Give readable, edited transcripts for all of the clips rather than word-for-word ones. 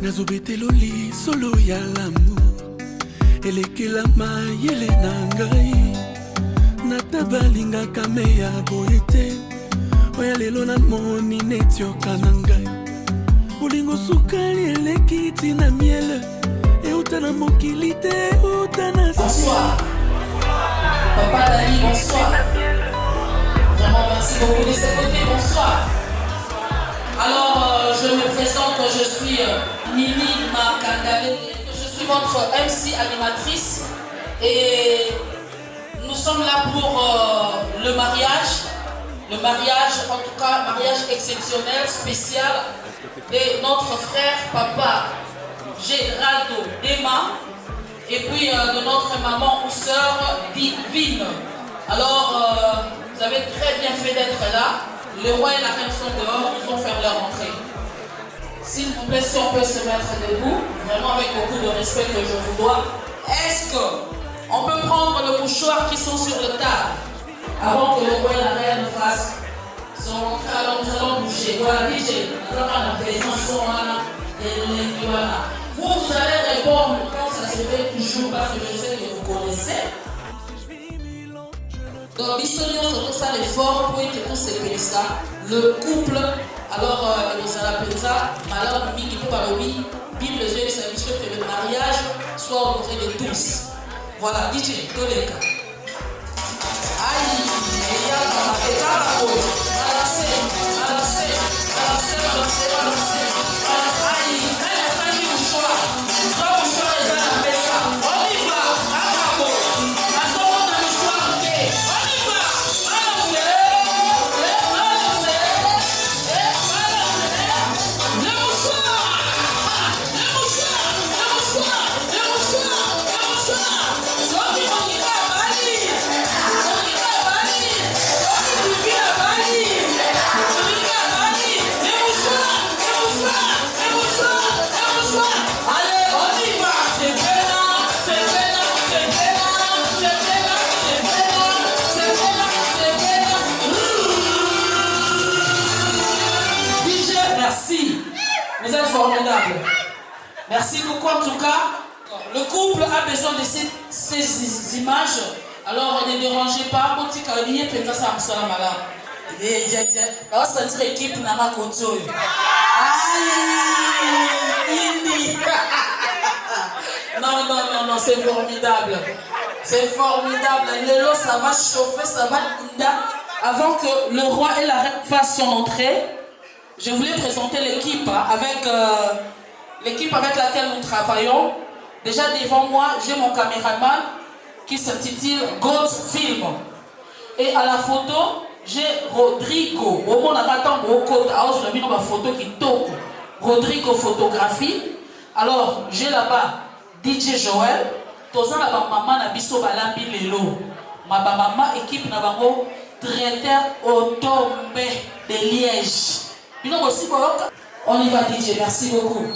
nazobetelo lisolo ya lamour elekela mayele na ngai nata balingaka me ya boye te oya lelo namoni netioka na ngai bolingo sukali eleki tina miele euta na mokili te euta na bonsoir Papa Dani, bonsoir. Vraiment merci beaucoup de ce côté, bonsoir. Alors, je me présente, je suis Mimi Makandale, je suis votre MC animatrice et nous sommes là pour le mariage. Le mariage, en tout cas, mariage exceptionnel, spécial de notre frère, Papa Géraldo Dema et puis de notre maman ou sœur Divine. Alors, vous avez très bien fait d'être là. Le roi et la reine sont dehors, ils vont faire leur entrée. S'il vous plaît, si on peut se mettre debout, vraiment avec beaucoup de respect que je vous dois. Est-ce qu'on peut prendre le mouchoir qui sont sur le table avant que le roi et la reine fassent son entrée? Alors nous allons bouger. Voilà, DJ, vous allez répondre quand ça se fait toujours parce que je sais que vous connaissez. Donc, Bissonio, c'est ça l'effort pour que tout se passe ça. Le couple, alors, nous allons appeler ça, malheur, Miki, Parobi, Bible, Dieu, c'est que le mariage soit honoré de tous. Voilà, DJ, Toleka. Aïe, il y a la balancez. Aïe, elle a fait du choix. Vous êtes formidable. Merci beaucoup en tout cas. Le couple a besoin de ces images. Alors ne dérangez pas. Petit cabinet, peut-être ça me sera malade. On va sentir l'équipe n'a pas contrôle. Non, c'est formidable. C'est formidable. Le lot, ça va chauffer, ça va. Avant que le roi et la reine fassent son entrée, je voulais présenter l'équipe avec laquelle nous travaillons. Déjà devant moi, j'ai mon caméraman qui s'intitule God Film. Et à la photo, j'ai Rodrigo. Rodrigo Photographie. Alors, j'ai là-bas DJ Joël. Toza la maman na biso balambi lelo. Ma maman équipe na bango traiteur Otombe de Liège. On y va DJ, merci beaucoup.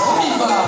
On y va.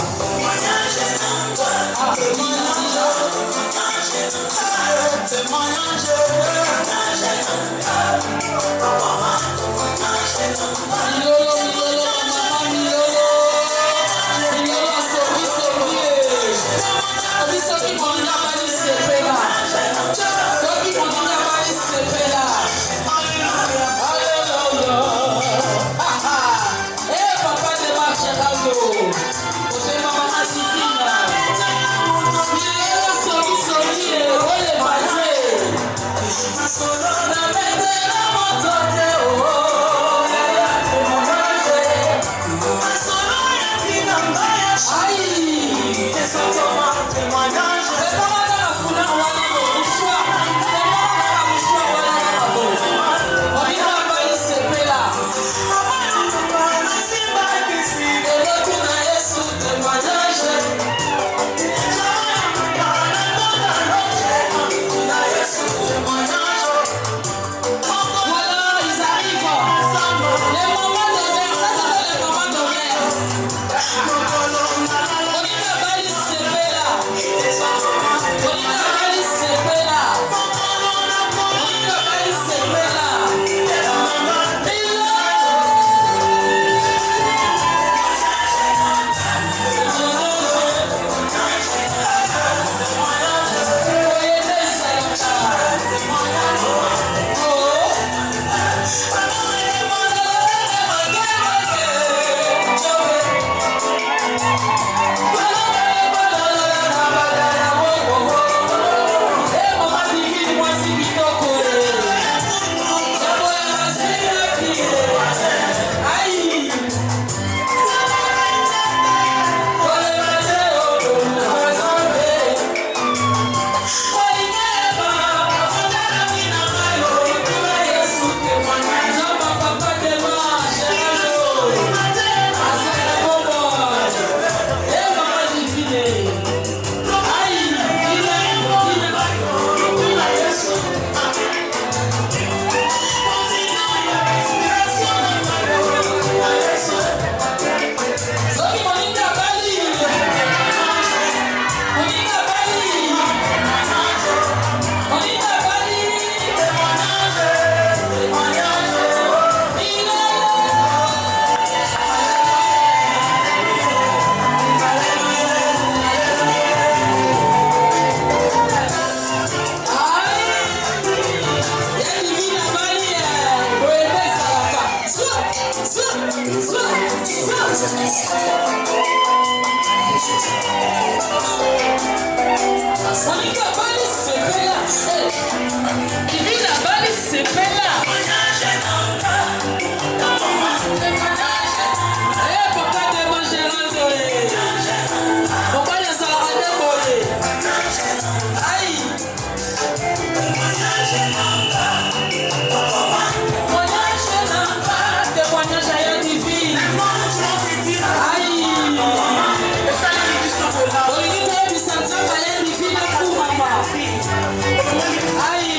Aïe,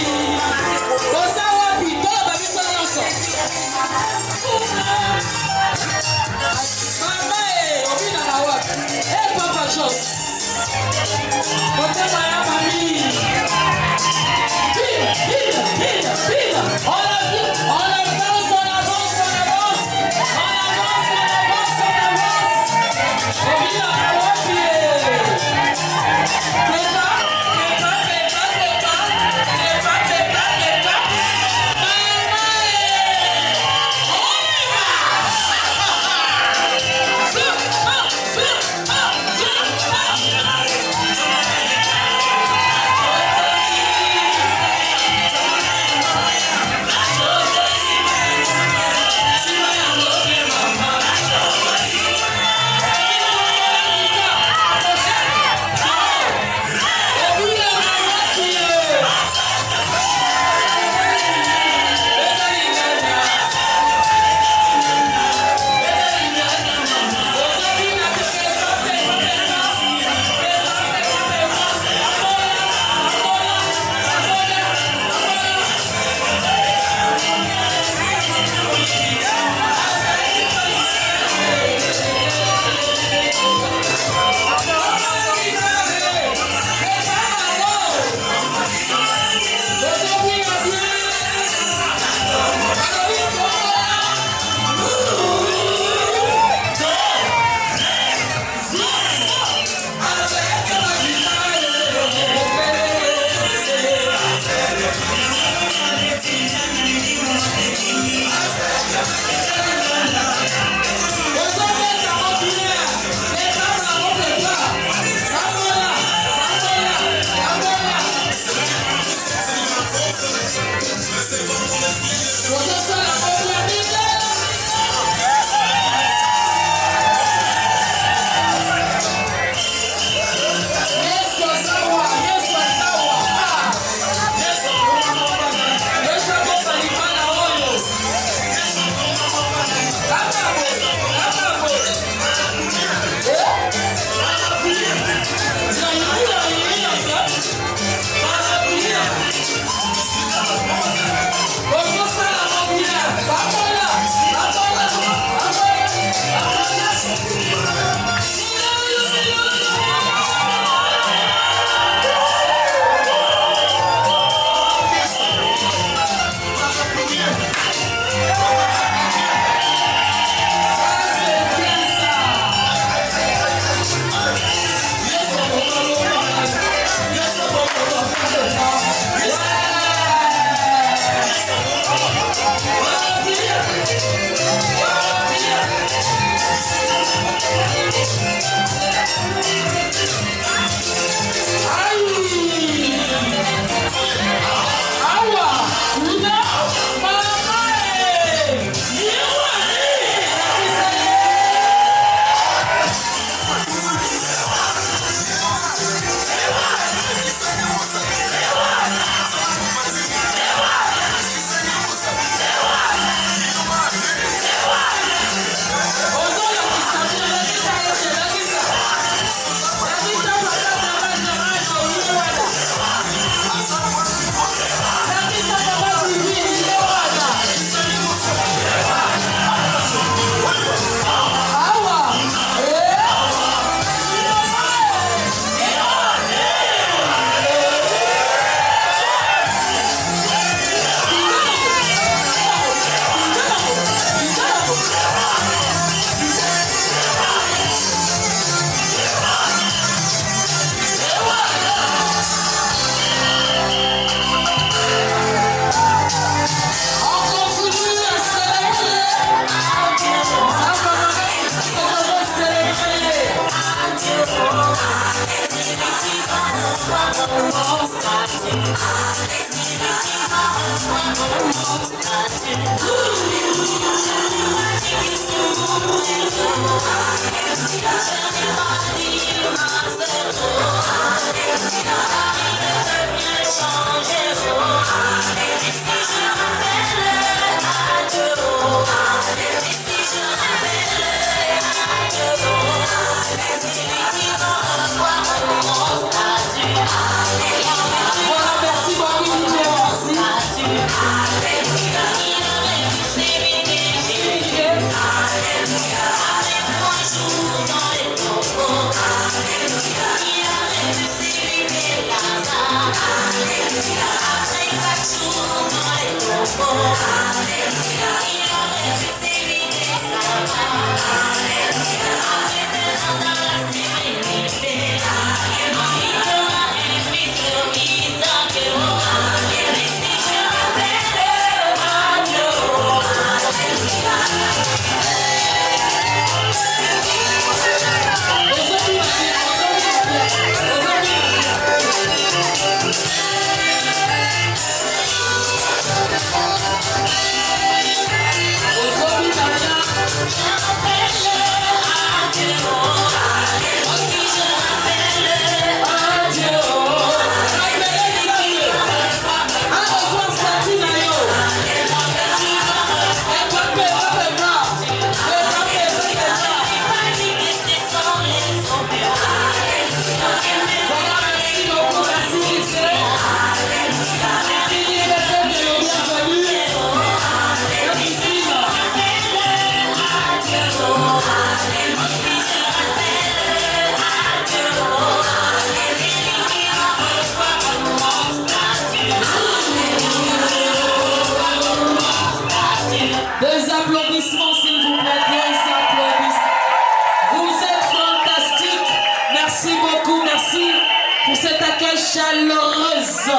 Chaleureuse.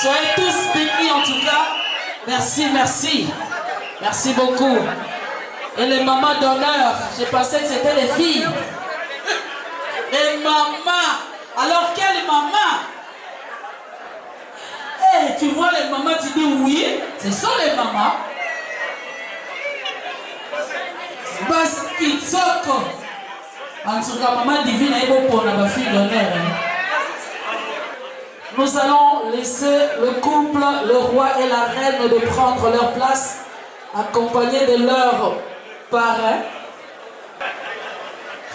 Soyez tous bénis en tout cas. Merci, merci. Merci beaucoup. Et les mamans d'honneur, j'ai pensé que c'était les filles. Les mamans. Alors quelle maman? Eh, tu vois les mamans, tu dis oui. Ce sont les mamans. Bas Kitsoko. En tout cas, maman divine est beau pour la fille d'honneur. Nous allons laisser le couple, le roi et la reine, de prendre leur place, accompagnés de leur parrain.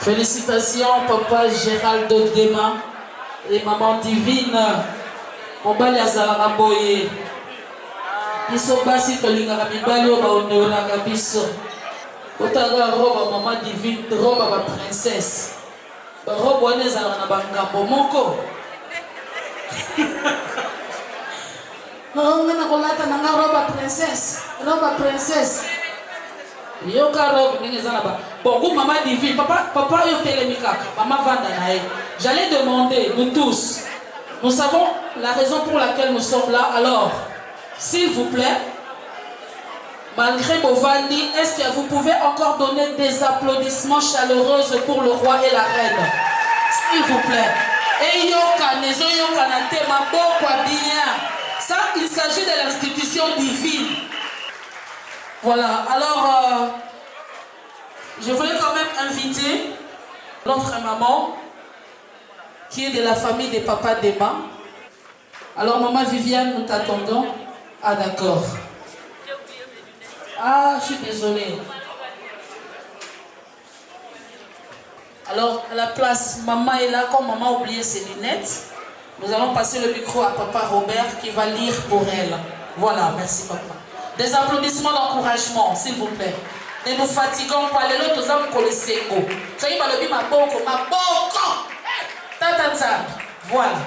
Félicitations, papa Gérald Dema et maman divine. Mobali azalaka boye. Biso basi tolingaka mibali oyo bahonoraka biso. Otanga robe maman divine, robe ba princesse. Ba robe wana ezalaka na bangambo moko. Oh, ngana kolata nanga roba princesse. Roba princesse. Yoka robe ngezana ba. Bon, maman divine, papa yo telemikaka, maman vanda nae. J'allais demander, nous tous, nous savons la raison pour laquelle nous sommes là. Alors, s'il vous plaît, malgré Bovandi, est-ce que vous pouvez encore donner des applaudissements chaleureux pour le roi et la reine? S'il vous plaît. Et ça, il s'agit de l'institution divine. Voilà, alors je voulais quand même inviter notre maman qui est de la famille des papas d'Emma. Alors maman Viviane, nous t'attendons. Ah d'accord. Ah, je suis désolée. Alors, à la place, maman est là, comme maman a oublié ses lunettes. Nous allons passer le micro à papa Robert qui va lire pour elle. Voilà, merci papa. Des applaudissements d'encouragement, s'il vous plaît. Ne nous fatiguons pas, les autres hommes connaissent go. Soyez pas le ma boko, ma boko. Tata, voilà.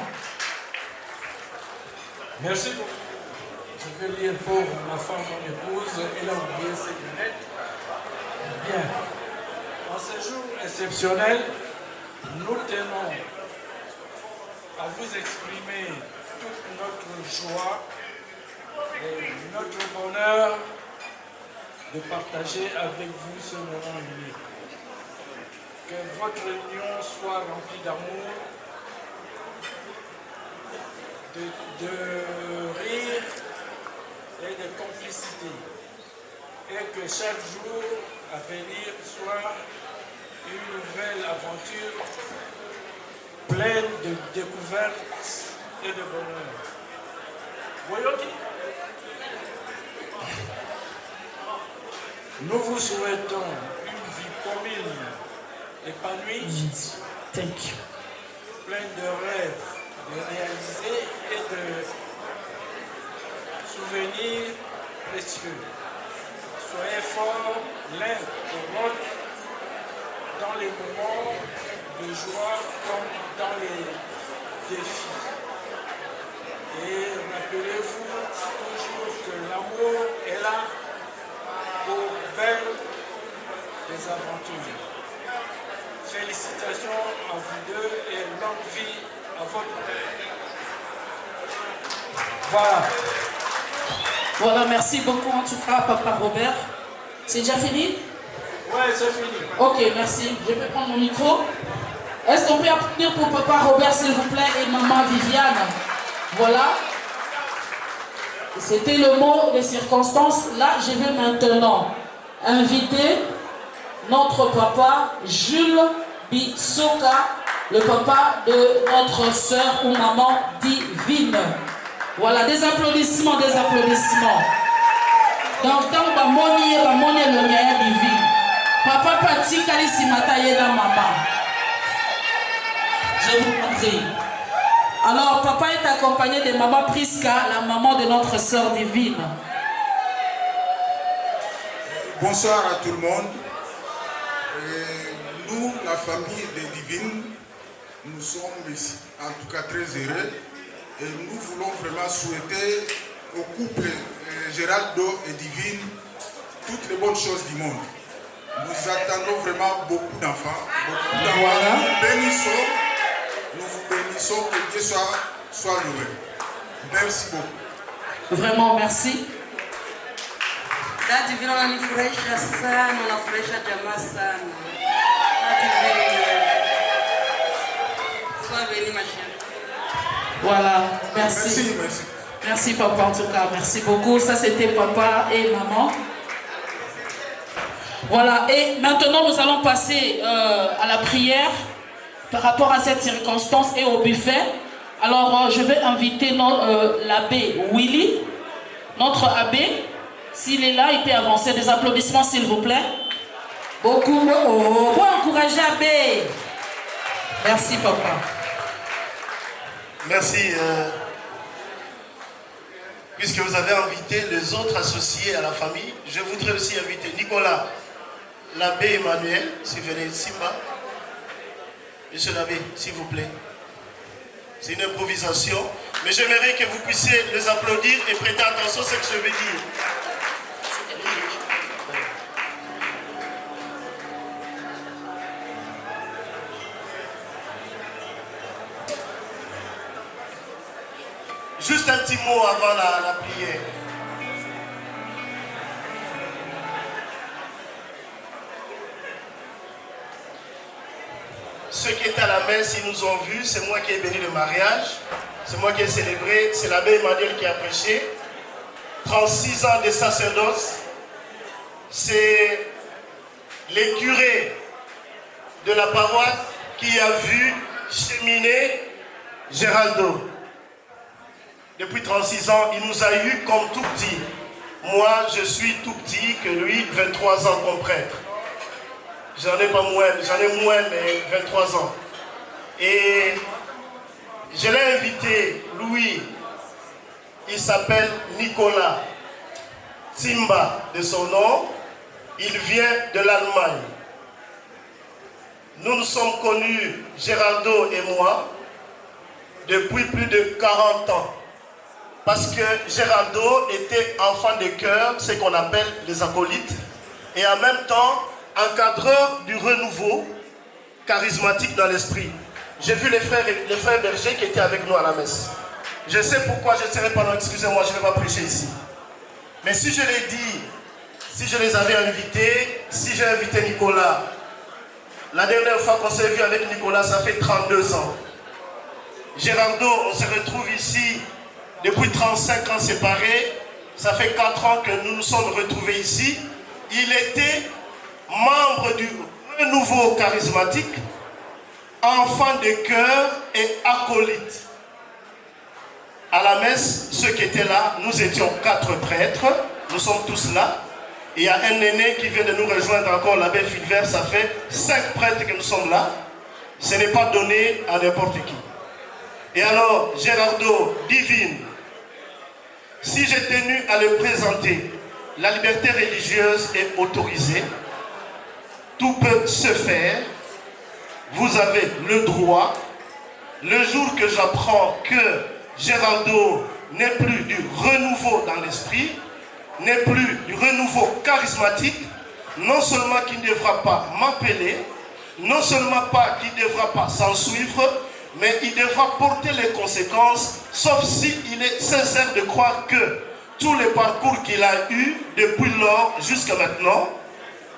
Merci beaucoup. Je vais lire pour ma femme, mon épouse. Elle a oublié ses lunettes. Bien. En ce jour exceptionnel, nous tenons à vous exprimer toute notre joie et notre bonheur de partager avec vous ce moment unique. Que votre union soit remplie d'amour, de rire et de complicité. Et que chaque jour à venir soit une nouvelle aventure pleine de découvertes et de bonheur. Voyons-y. Nous vous souhaitons une vie commune, épanouie, pleine de rêves, de réaliser et de souvenirs précieux. Soyez forts l'un pour l'autre dans les moments de joie comme dans les défis. Et rappelez-vous toujours que l'amour est là pour belles des aventures. Félicitations à vous deux et longue vie à votre père. Voilà. Voilà, merci beaucoup en tout cas, Papa Robert. C'est déjà fini? Ouais, c'est fini. Ok, merci. Je vais prendre mon micro. Est-ce qu'on peut applaudir pour Papa Robert, s'il vous plaît, et Maman Viviane? Voilà. C'était le mot des circonstances. Là, je vais maintenant inviter notre papa Jules Bitsoka, le papa de notre sœur ou maman Divine. Voilà, des applaudissements, des applaudissements. Donc, tant que moni le mien Divine. Papa Pati Kalisimata Yeda Maman. Je vous prie. Alors, papa est accompagné de maman Priska, la maman de notre sœur Divine. Bonsoir à tout le monde. Nous, la famille des Divines, nous sommes ici, en tout cas très heureux. Et nous voulons vraiment souhaiter au couple Géraldo et Divine toutes les bonnes choses du monde. Nous attendons vraiment beaucoup d'enfants. Voilà. Nous vous bénissons, que Dieu soit loué. Merci beaucoup. Vraiment, merci. Divine unanifurahisha sana, unafurahisha jamaa sana. Sois béni ma chérie. Voilà, merci. Merci, merci. Merci papa en tout cas, merci beaucoup. Ça c'était papa et maman. Voilà, et maintenant nous allons passer à la prière par rapport à cette circonstance et au buffet. Alors je vais inviter l'abbé Willy, notre abbé. S'il est là, il peut avancer. Des applaudissements s'il vous plaît. Beaucoup. Pour encourager l'abbé. Merci papa. Merci. Puisque vous avez invité les autres associés à la famille, je voudrais aussi inviter Nicolas, l'abbé Emmanuel, s'il venait ici bas. Monsieur l'abbé, s'il vous plaît. C'est une improvisation, mais j'aimerais que vous puissiez les applaudir et prêter attention à ce que je vais dire. Juste un petit mot avant la prière. Ceux qui étaient à la messe, ils nous ont vus. C'est moi qui ai béni le mariage. C'est moi qui ai célébré. C'est l'abbé Emmanuel qui a prêché. 36 ans de sacerdoce. C'est les curés de la paroisse qui a vu cheminer Géraldo. Depuis 36 ans, il nous a eu comme tout petit. Moi, je suis tout petit que lui, 23 ans comme prêtre. J'en ai moins, mais 23 ans. Et je l'ai invité, Louis, il s'appelle Nicolas Timba de son nom. Il vient de l'Allemagne. Nous nous sommes connus, Géraldo et moi, depuis plus de 40 ans. Parce que Géraldo était enfant de cœur, ce qu'on appelle les acolytes, et en même temps, encadreur du renouveau charismatique dans l'esprit. J'ai vu les frères bergers qui étaient avec nous à la messe. Je sais pourquoi je ne serai pas là, excusez-moi, je ne vais pas prêcher ici. Mais si je l'ai dit, si je les avais invités, si j'ai invité Nicolas, la dernière fois qu'on s'est vu avec Nicolas, ça fait 32 ans. Gérardo, on se retrouve ici depuis 35 ans séparés. Ça fait 4 ans que nous nous sommes retrouvés ici. Il était membre du renouveau charismatique, enfant de cœur et acolyte. À la messe, ceux qui étaient là, nous étions 4 prêtres. Nous sommes tous là. Et il y a un aîné qui vient de nous rejoindre encore, l'abbé Fulbert. Ça fait 5 prêtres que nous sommes là. Ce n'est pas donné à n'importe qui. Et alors, Gérardo, divine, si j'ai tenu à le présenter, la liberté religieuse est autorisée. Tout peut se faire. Vous avez le droit. Le jour que j'apprends que Gérardo n'est plus du renouveau dans l'esprit, n'est plus du renouveau charismatique, non seulement qu'il ne devra pas m'appeler, non seulement pas qu'il ne devra pas s'en suivre, mais il devra porter les conséquences, sauf s'il est sincère de croire que tous les parcours qu'il a eus depuis lors jusqu'à maintenant,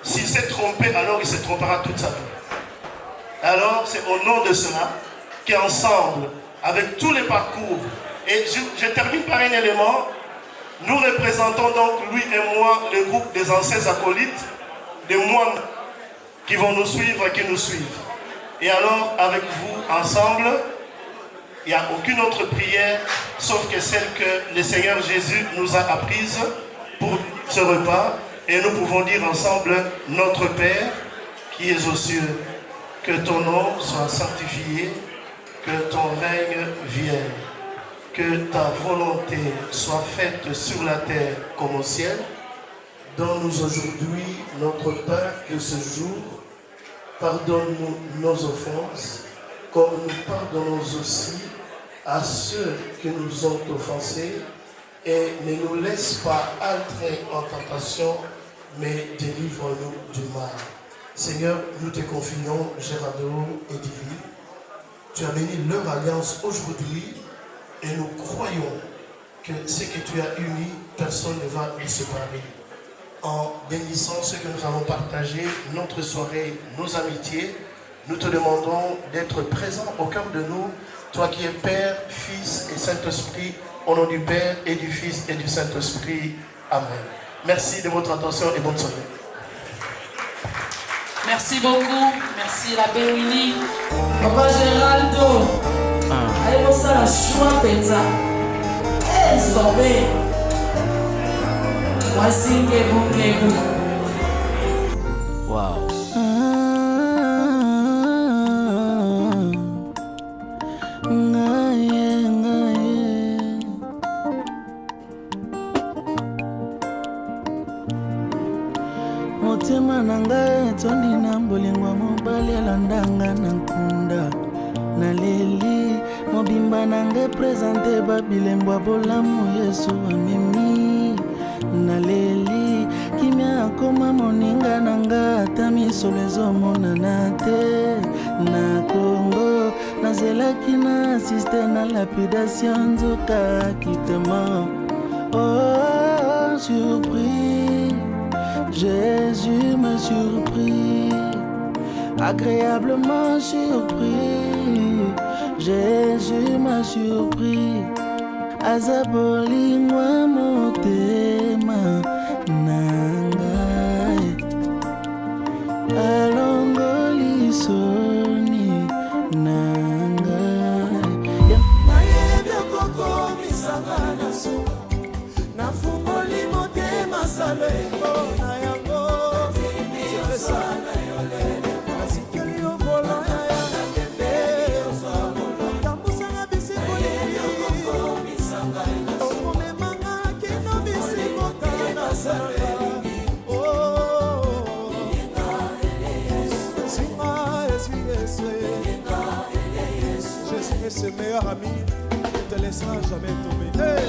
s'il s'est trompé, alors il se trompera toute sa vie. Alors c'est au nom de cela qu'ensemble, avec tous les parcours, et je termine par un élément, nous représentons donc, lui et moi, le groupe des anciens acolytes, des moines qui vont nous suivre et qui nous suivent. Et alors, avec vous, ensemble, il n'y a aucune autre prière, sauf que celle que le Seigneur Jésus nous a apprise pour ce repas. Et nous pouvons dire ensemble, notre Père, qui es aux cieux, que ton nom soit sanctifié, que ton règne vienne, que ta volonté soit faite sur la terre comme au ciel. Donne-nous aujourd'hui notre pain de ce jour. Pardonne-nous nos offenses, comme nous pardonnons aussi à ceux qui nous ont offensés. Et ne nous laisse pas entrer en tentation, mais délivre-nous du mal. Seigneur, nous te confions, Gérardo et Divine. Tu as béni leur alliance aujourd'hui et nous croyons que ce que tu as uni, personne ne va nous séparer. En bénissant ce que nous avons partagé, notre soirée, nos amitiés, nous te demandons d'être présent au cœur de nous, toi qui es Père, Fils et Saint-Esprit, au nom du Père et du Fils et du Saint-Esprit. Amen. Merci de votre attention et bonne soirée. Merci beaucoup. Merci l'abbé Willy. Papa Géraldo. Allez, bon ça, la choix, Penza. Eh, sorbet. Voici Kebu. Wow. Motema nanga etondi na mbolingwa mobali alandanga na nkunda naleli mobimba nanga présente babilembwa bolamu Yesu amemi naleli kimia akoma moninga nanga ata misolo ezomonana te na Kongo nazelaki na asiste na lapidation nzoka kitema. Oh, surpris, Jésus m'a surpris, agréablement surpris. Jésus m'a surpris, azabolingwa motema nangai, alongoli soni nangai. Nayebi koko misanga naso, nafungoli motema salo ekona yango. Sana yolele, nasikeli ovola ya nakende, tambusanga bisikoli yoko misanga naso, omemanga kino bisiko kana sala. Oh, Jésus est ce meilleur ami, ne te laissera jamais tomber. Hey!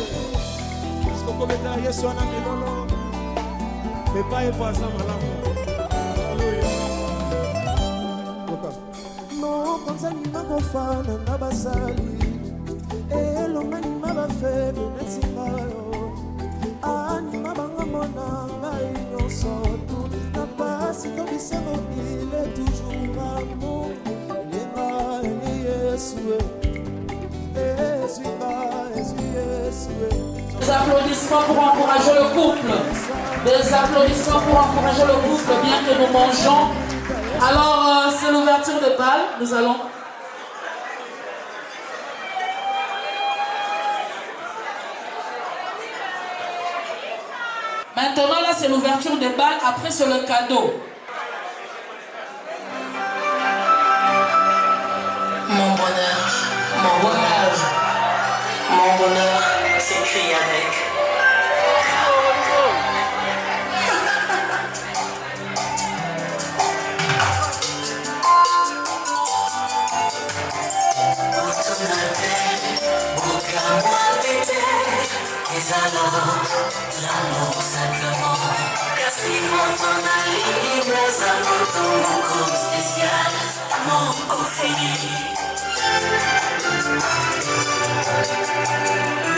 Parce qu'on peut mettre Yesu en amilolo, mais pas y passer malamu. Non, comme ça, il m'a gofana, n'a pas sali. Et l'homme m'a pas fait de Nessimayo. Anima bangamona, maïno soto. N'a pas si comme il s'est mobile, toujours amour. Il est Yesu. Des applaudissements pour encourager le couple. Des applaudissements pour encourager le couple, bien que nous mangeons. Alors, c'est l'ouverture de bal. Nous allons... Maintenant, là, c'est l'ouverture des balles. Après, c'est le cadeau. Mon bonheur, mon bonheur, mon bonheur s'écrit avec. Et alors, l'amour sacrement, car si mon ton alibi les amours dans mon corps spécial, mon corps fini.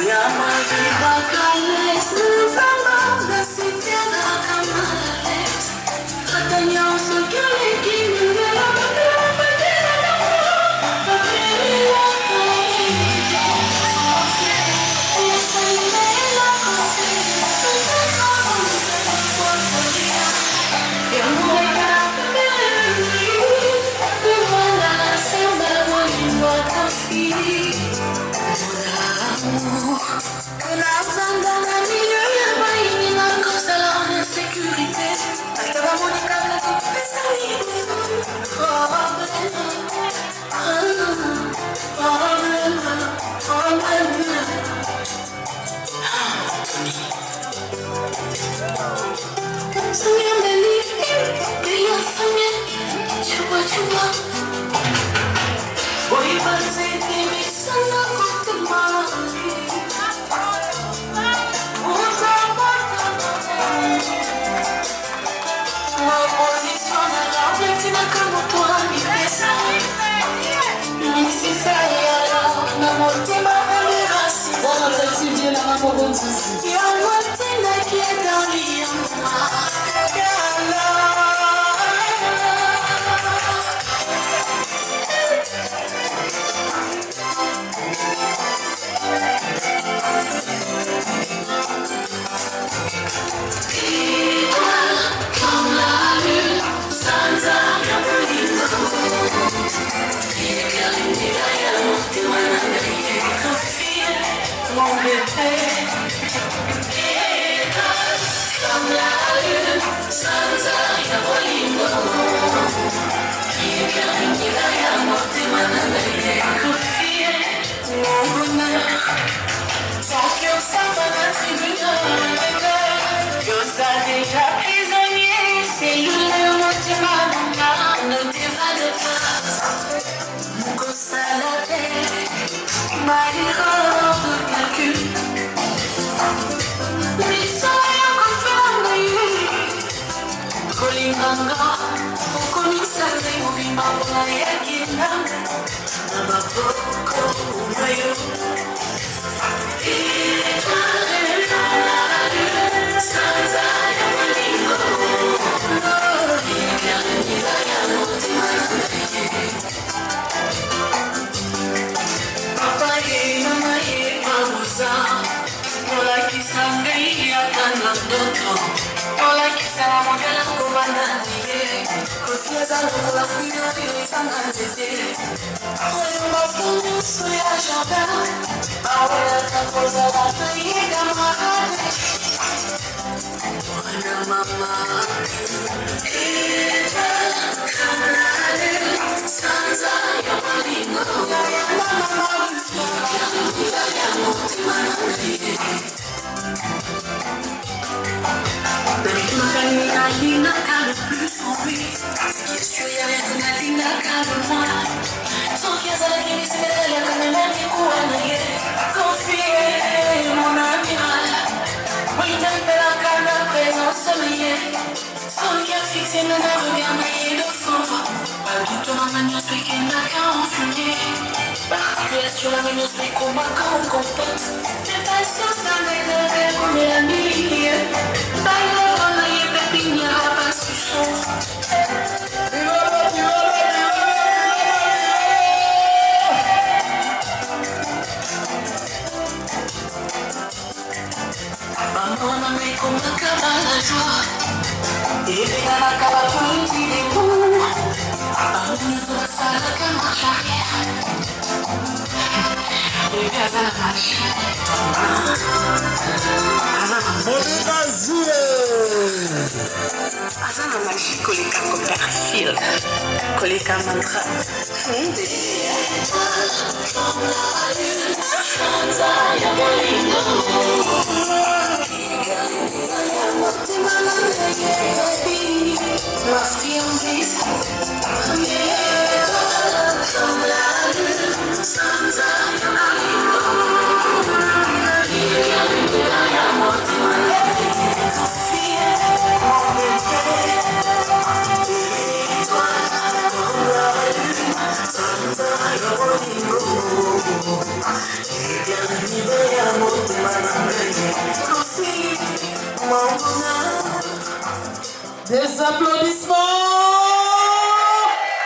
Y'a ma vie vacances, nous allons la cité de la camarade. Atteignons ce que l'équipe nous veut la sur la meneuse des combats quand on compote. J'ai pas sur ça, mais le rêve, on est la nuit. Baileur, on a eu pépine, il n'y aura pas sous son. Azana magie koleka Copperfield, koleka mantra. Ma friandise, comme la lune, sans Des applaudissements!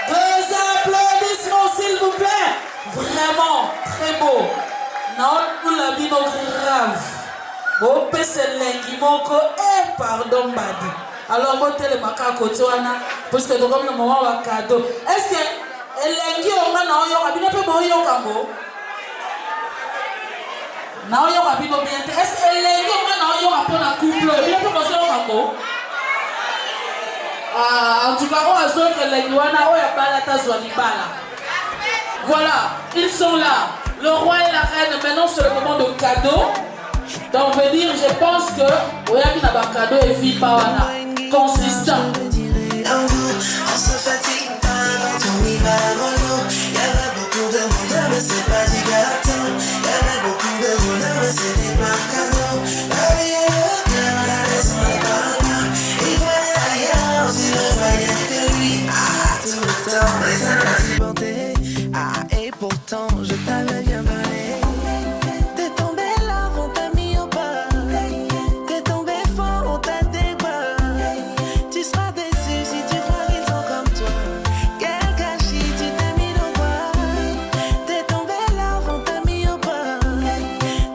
Des applaudissements, s'il vous plaît! Vraiment, très beau. Non, la bino grave. Bon, c'est l'engimoko et pardon, Badi. Alors, bon, télé maka côté, parce que comme le moment va cadeau. Est-ce que l'engi on a na yo abino pe bo yo kambo? Na yo abino bien. Est-ce que l'engi on a na yo apona couple? Abino pe bo yo kambo? En tout cas, on a besoin que les Luana ou ya balata Zwanibala. Voilà, ils sont là. Le roi et la reine, maintenant c'est le moment de cadeau. Donc venir, je pense que Oyaki n'a pas cadeau et fille Pawana. Consistant. On se fatigue pas quand on y va mollo. Y'avait beaucoup de monde, mais c'est pas du gâteau. Y'avait beaucoup de monde, mais c'est des cadeaux. La vie est le cœur, la raison n'est pas là. Il voyait ailleurs, tu ne voyais que lui. Ah, tout le temps, mais ça n'a pas supporté. Ah, et pourtant, je t'avais bien parlé. T'es tombé là, on t'a mis au pas. T'es tombé fort, on t'a débat. Tu seras déçu si tu crois qu'ils sont comme toi. Quel gâchis, tu t'es mis au pas. T'es tombé là, on t'a mis au pas.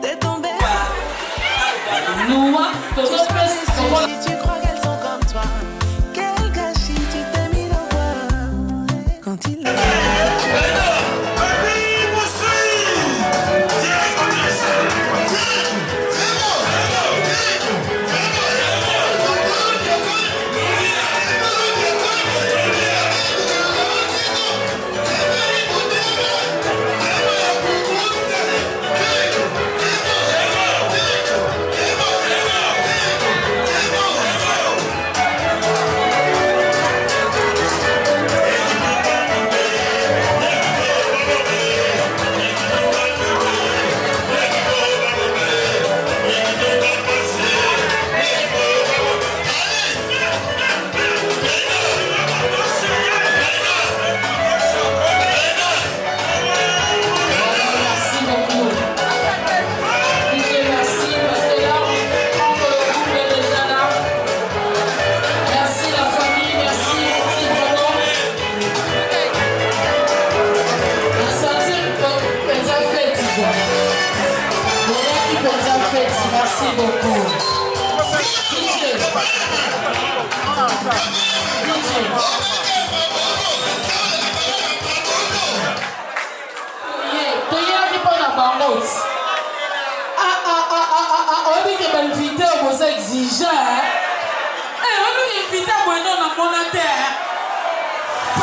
T'es tombé là. Nous, Si tu crois qu'elles sont comme toi, quel gâchis, tu t'es mis au pas. Quand il a... Merci beaucoup. On dit que l'invité vous exige. On dit invité à moi non à mon terre. Ah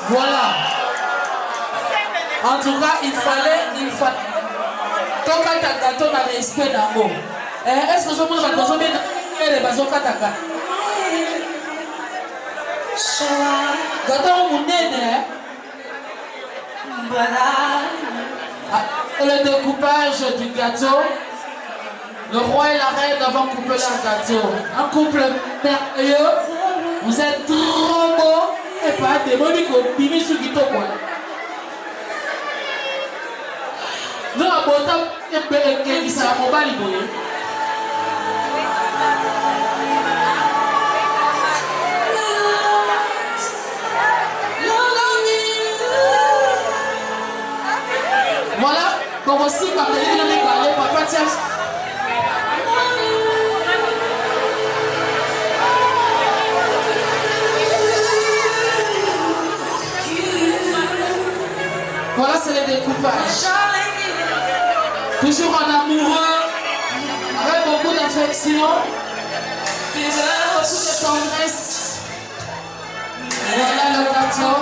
Voilà. En tout cas, il fallait. Quand tu as gâteau, tu as respect d'amour. Est-ce que ce monde va consommer les bazookas kataka? Gâteau mounene. Le découpage du gâteau. Le roi et la reine vont couper leur gâteau. Un couple merveilleux. Vous êtes trop beau. Et pas démonique au bimi sur Guito. Non, ça va mobile. Voilà, comme aussi, quand vous allez parler, papa, tiens. Voilà, c'est le découpage. Toujours en amoureux, avec beaucoup d'affection, beaucoup de tendresse. Voilà le gâteau.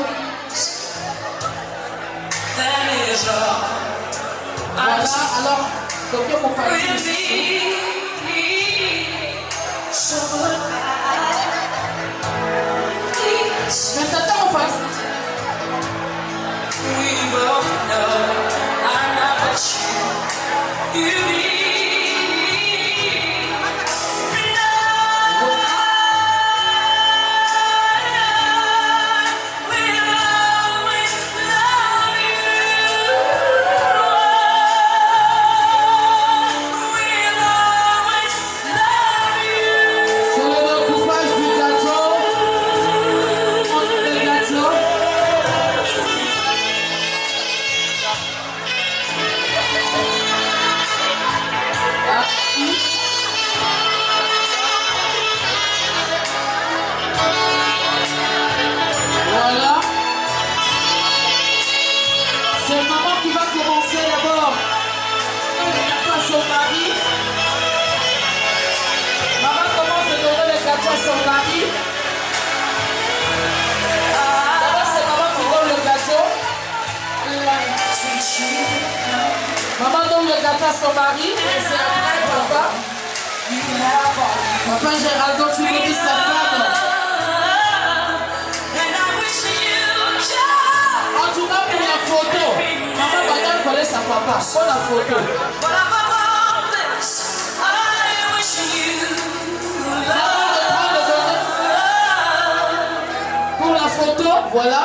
Voilà, alors, donc mon parti ici. Mais t'attends en face. We both know I'm not what you need. Son mari. D'abord, c'est maman qui donne le gâteau. Maman donne le gâteau à son mari. Et c'est après papa. Papa Géraldo, tu veux dire sa femme. En tout cas, pour la photo, maman Bagan connaît sa papa. Pour la photo. Photo, voilà,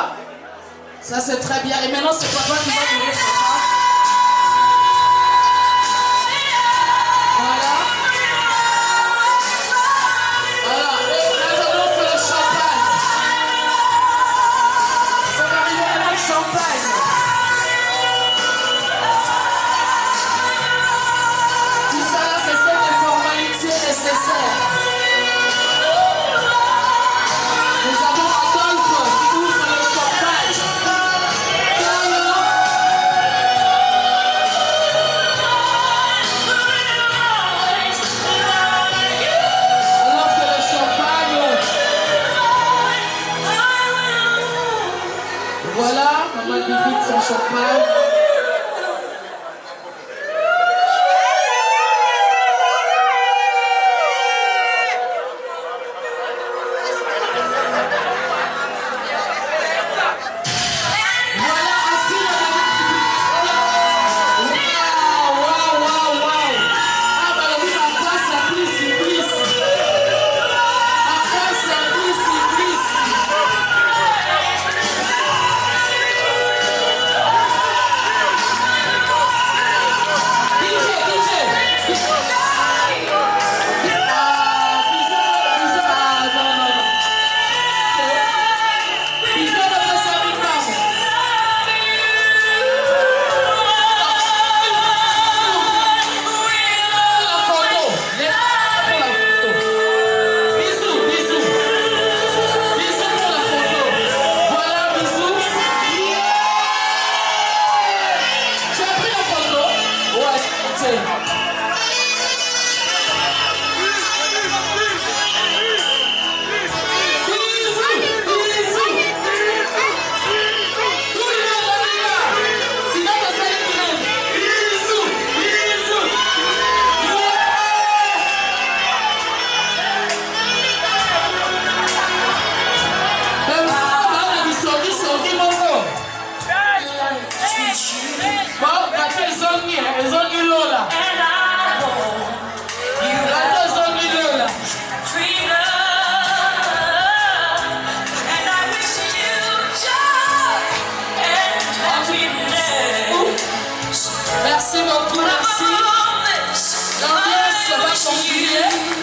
ça c'est très bien. Et maintenant c'est papa qui va ouvrir sa femme. Voilà. Merci beaucoup, merci. L'ambiance va continuer.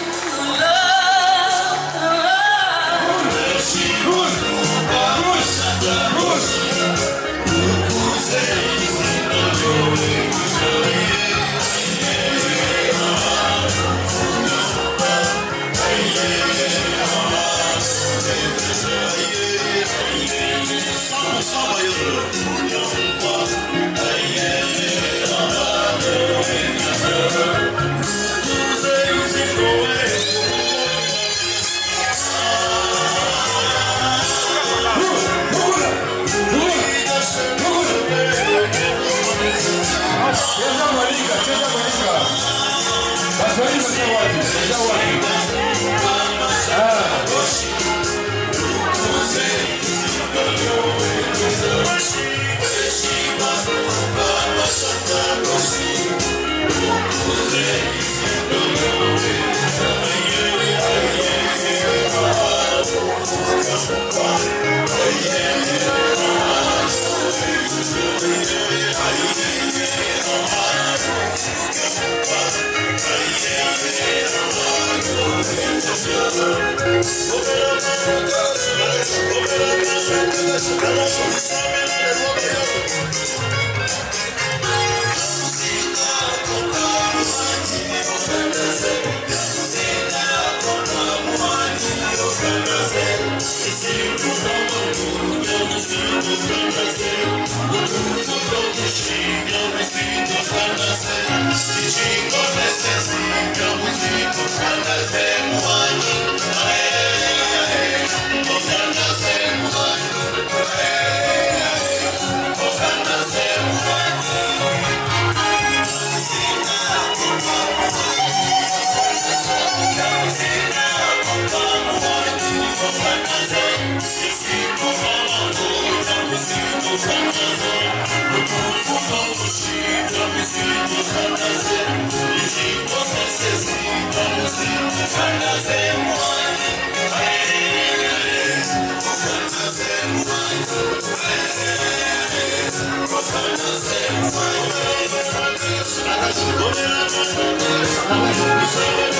Thank you.